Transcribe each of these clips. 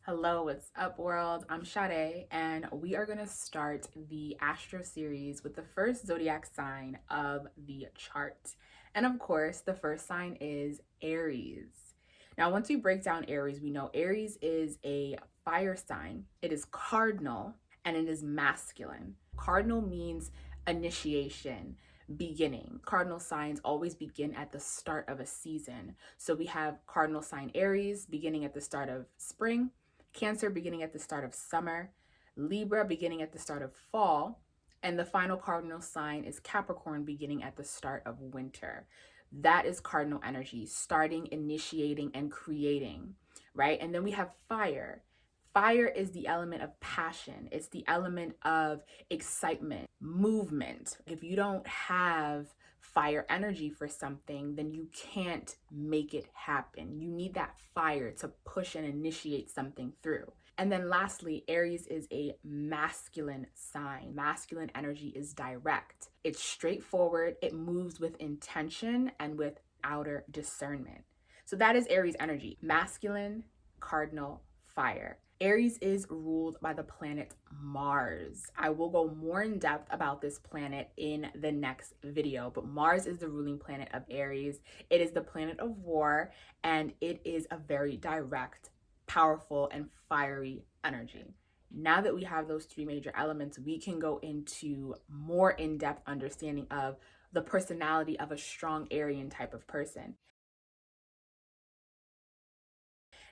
Hello, what's up, world? I'm Sade, and we are going to start the Astro series with the first zodiac sign of the chart. And of course, the first sign is Aries. Now, once we break down Aries, we know Aries is a fire sign, it is cardinal, and it is masculine. Cardinal means initiation, beginning. Cardinal signs always begin at the start of a season. So we have cardinal sign Aries beginning at the start of spring, Cancer beginning at the start of summer, Libra beginning at the start of fall, and the final cardinal sign is Capricorn beginning at the start of winter. That is cardinal energy, starting, initiating, and creating, right? And then we have fire. Fire is the element of passion. It's the element of excitement, movement. If you don't have fire energy for something, then you can't make it happen. You need that fire to push and initiate something through. And then lastly, Aries is a masculine sign. Masculine energy is direct. It's straightforward. It moves with intention and with outer discernment. So that is Aries energy. Masculine, cardinal, fire. Aries is ruled by the planet Mars. I will go more in depth about this planet in the next video, but Mars is the ruling planet of Aries. It is the planet of war, and it is a very direct, powerful, and fiery energy. Now that we have those three major elements, we can go into more in-depth understanding of the personality of a strong Arian type of person.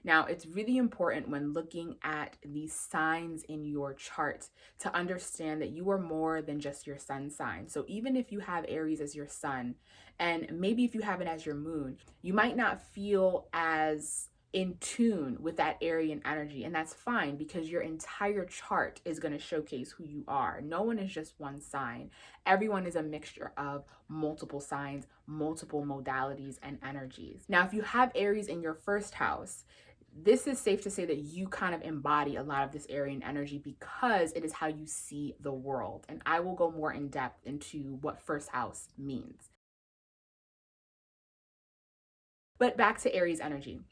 Now, it's really important when looking at these signs in your chart to understand that you are more than just your sun sign. So even if you have Aries as your sun, and maybe if you have it as your moon, you might not feel as in tune with that Aryan energy. And that's fine because your entire chart is going to showcase who you are. No one is just one sign. Everyone is a mixture of multiple signs, multiple modalities, and energies. Now, if you have Aries in your first house, this is safe to say that you kind of embody a lot of this Aryan energy because it is how you see the world. And I will go more in depth into what first house means. But back to Aries energy.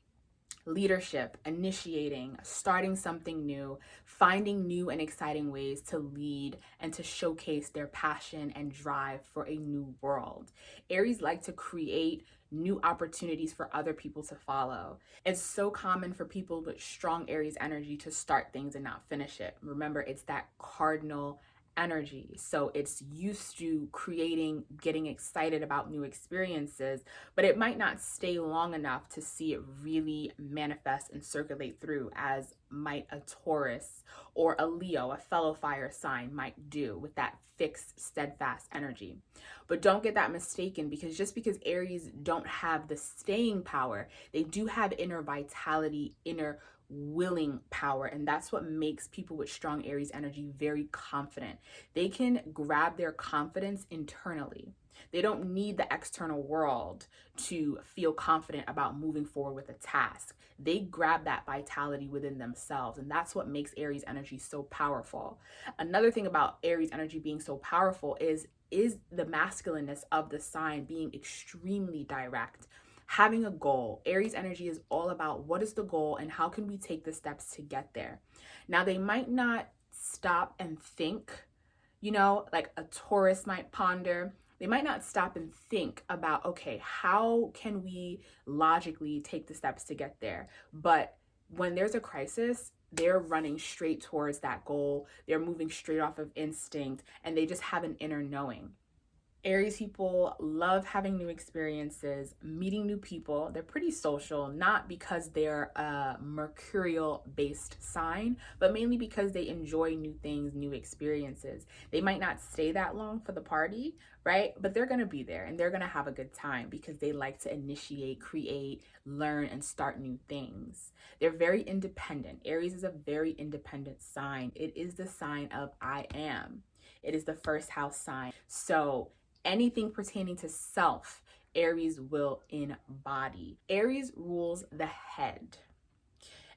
Leadership, initiating, starting something new, finding new and exciting ways to lead and to showcase their passion and drive for a new world. Aries like to create new opportunities for other people to follow. It's so common for people with strong Aries energy to start things and not finish it. Remember, it's that cardinal energy. So it's used to creating, getting excited about new experiences, but it might not stay long enough to see it really manifest and circulate through as might a Taurus or a Leo, a fellow fire sign, might do with that fixed, steadfast energy. But don't get that mistaken, because just because Aries don't have the staying power, they do have inner vitality, inner willing power, and that's what makes people with strong Aries energy very confident. They can grab their confidence internally. They don't need the external world to feel confident about moving forward with a task. They grab that vitality within themselves, and that's what makes Aries energy so powerful. Another thing about Aries energy being so powerful is the masculineness of the sign being extremely direct. Having a goal. Aries energy is all about what is the goal and how can we take the steps to get there. Now, they might not stop and think, like a Taurus might ponder. They might not stop and think about, okay, how can we logically take the steps to get there? But when there's a crisis, they're running straight towards that goal. They're moving straight off of instinct, and they just have an inner knowing. Aries people love having new experiences, meeting new people. They're pretty social, not because they're a mercurial based sign, but mainly because they enjoy new things, new experiences. They might not stay that long for the party, right? But they're going to be there and they're going to have a good time because they like to initiate, create, learn, and start new things. They're very independent. Aries is a very independent sign. It is the sign of I am. It is the first house sign. So anything pertaining to self, Aries will embody. Aries rules the head.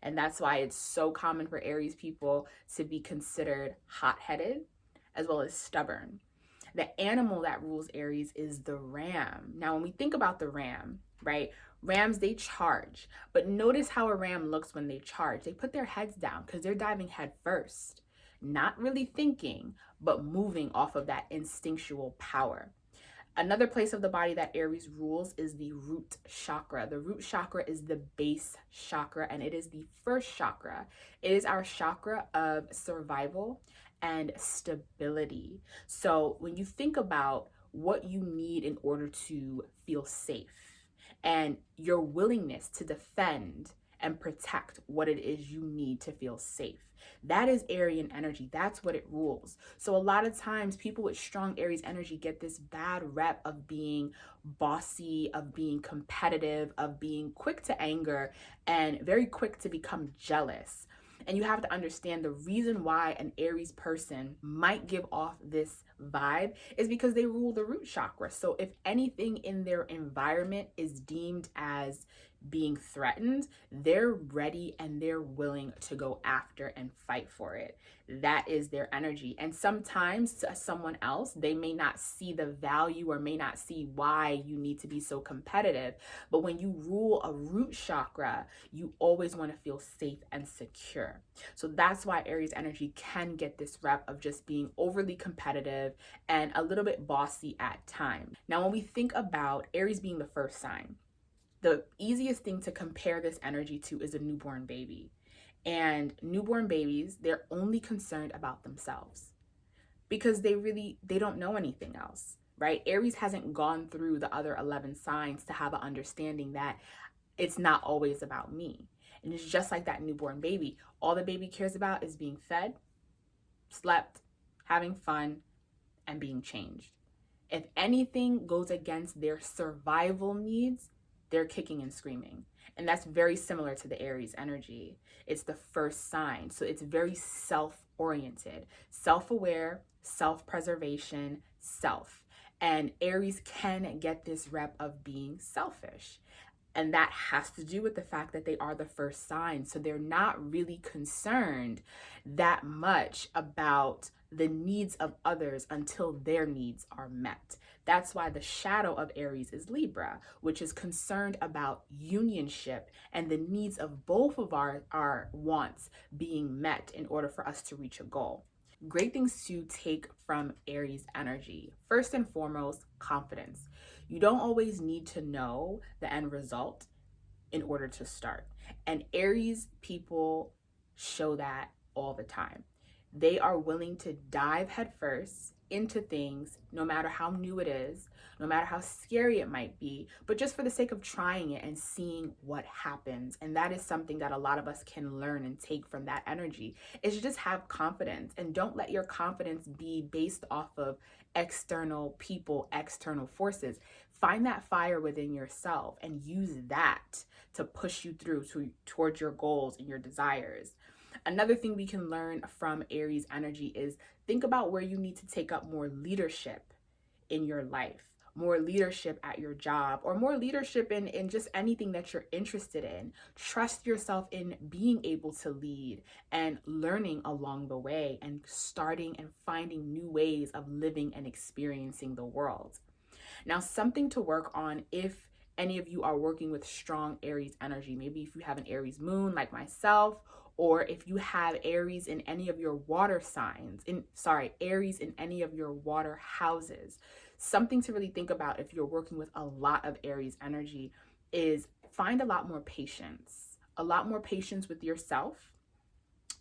And that's why it's so common for Aries people to be considered hot-headed as well as stubborn. The animal that rules Aries is the ram. Now, when we think about the ram, right? Rams, they charge. But notice how a ram looks when they charge. They put their heads down because they're diving head first, not really thinking, but moving off of that instinctual power. Another place of the body that Aries rules is the root chakra. The root chakra is the base chakra, and it is the first chakra. It is our chakra of survival and stability. So when you think about what you need in order to feel safe and your willingness to defend and protect what it is you need to feel safe, that is Aryan energy. That's what it rules. So a lot of times people with strong Aries energy get this bad rep of being bossy, of being competitive, of being quick to anger, and very quick to become jealous. And you have to understand the reason why an Aries person might give off this vibe is because they rule the root chakra. So if anything in their environment is deemed as being threatened, they're ready and they're willing to go after and fight for it. That is their energy. And sometimes to someone else, they may not see the value or may not see why you need to be so competitive. But when you rule a root chakra, you always want to feel safe and secure. So that's why Aries energy can get this rep of just being overly competitive and a little bit bossy at times. Now, when we think about Aries being the first sign, the easiest thing to compare this energy to is a newborn baby. And newborn babies, they're only concerned about themselves because they don't know anything else, right? Aries hasn't gone through the other 11 signs to have an understanding that it's not always about me. And it's just like that newborn baby. All the baby cares about is being fed, slept, having fun, and being changed. If anything goes against their survival needs, they're kicking and screaming. And that's very similar to the Aries energy. It's the first sign. So it's very self-oriented, self-aware, self-preservation, self. And Aries can get this rep of being selfish. And that has to do with the fact that they are the first sign. So they're not really concerned that much about the needs of others until their needs are met. That's why the shadow of Aries is Libra, which is concerned about unionship and the needs of both of our wants being met in order for us to reach a goal. Great things to take from Aries energy. First and foremost, confidence. You don't always need to know the end result in order to start. And Aries people show that all the time. They are willing to dive headfirst into things, no matter how new it is, no matter how scary it might be, but just for the sake of trying it and seeing what happens. And that is something that a lot of us can learn and take from that energy, is just have confidence, and don't let your confidence be based off of external people, external forces. Find that fire within yourself and use that to push you through towards your goals and your desires. Another thing we can learn from Aries energy is think about where you need to take up more leadership in your life, more leadership at your job, or more leadership in just anything that you're interested in. Trust yourself in being able to lead and learning along the way and starting and finding new ways of living and experiencing the world. Now, something to work on if any of you are working with strong Aries energy, maybe if you have an Aries moon like myself, or if you have Aries in any of your water signs, Aries in any of your water houses. Something to really think about if you're working with a lot of Aries energy is find a lot more patience with yourself,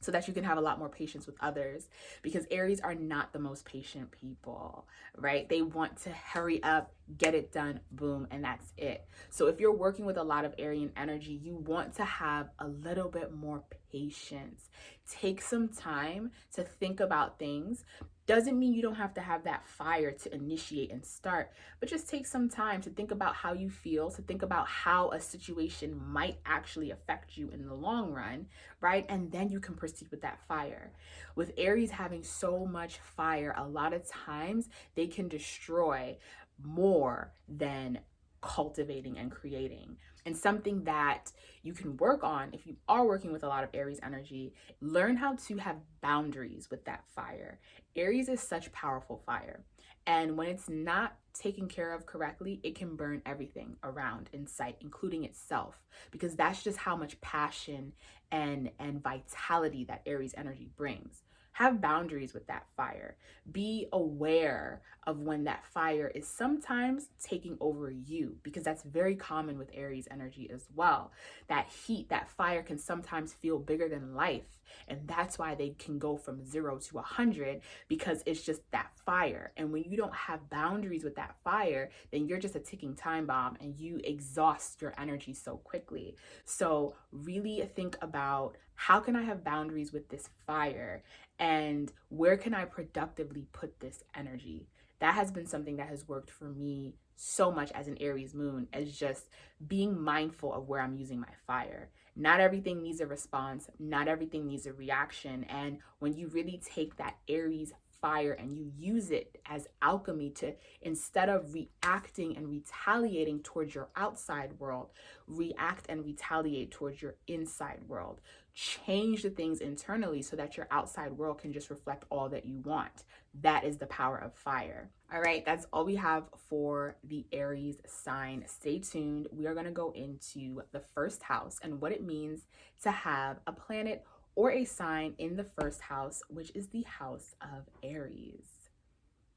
so that you can have a lot more patience with others, because Aries are not the most patient people, right? They want to hurry up, get it done, boom, and that's it. So if you're working with a lot of Aryan energy, you want to have a little bit more patience. Take some time to think about things. Doesn't mean you don't have to have that fire to initiate and start, but just take some time to think about how you feel, to think about how a situation might actually affect you in the long run, right? And then you can proceed with that fire. With Aries having so much fire, a lot of times they can destroy more than cultivating and creating. And something that you can work on if you are working with a lot of Aries energy, learn how to have boundaries with that fire. Aries is such powerful fire. And when it's not taken care of correctly, it can burn everything around in sight, including itself, because that's just how much passion and vitality that Aries energy brings. Have boundaries with that fire. Be aware of when that fire is sometimes taking over you, because that's very common with Aries energy as well. That heat, that fire can sometimes feel bigger than life. And that's why they can go from 0 to 100, because it's just that fire. And when you don't have boundaries with that fire, then you're just a ticking time bomb and you exhaust your energy so quickly. So really think about, how can I have boundaries with this fire? And where can I productively put this energy? That has been something that has worked for me so much as an Aries moon, as just being mindful of where I'm using my fire. Not everything needs a response, not everything needs a reaction. And when you really take that Aries fire and you use it as alchemy to, instead of reacting and retaliating towards your outside world, react and retaliate towards your inside world. Change the things internally so that your outside world can just reflect all that you want. That is the power of fire. All right, that's all we have for the Aries sign. Stay tuned. We are going to go into the first house and what it means to have a planet or a sign in the first house, which is the house of Aries.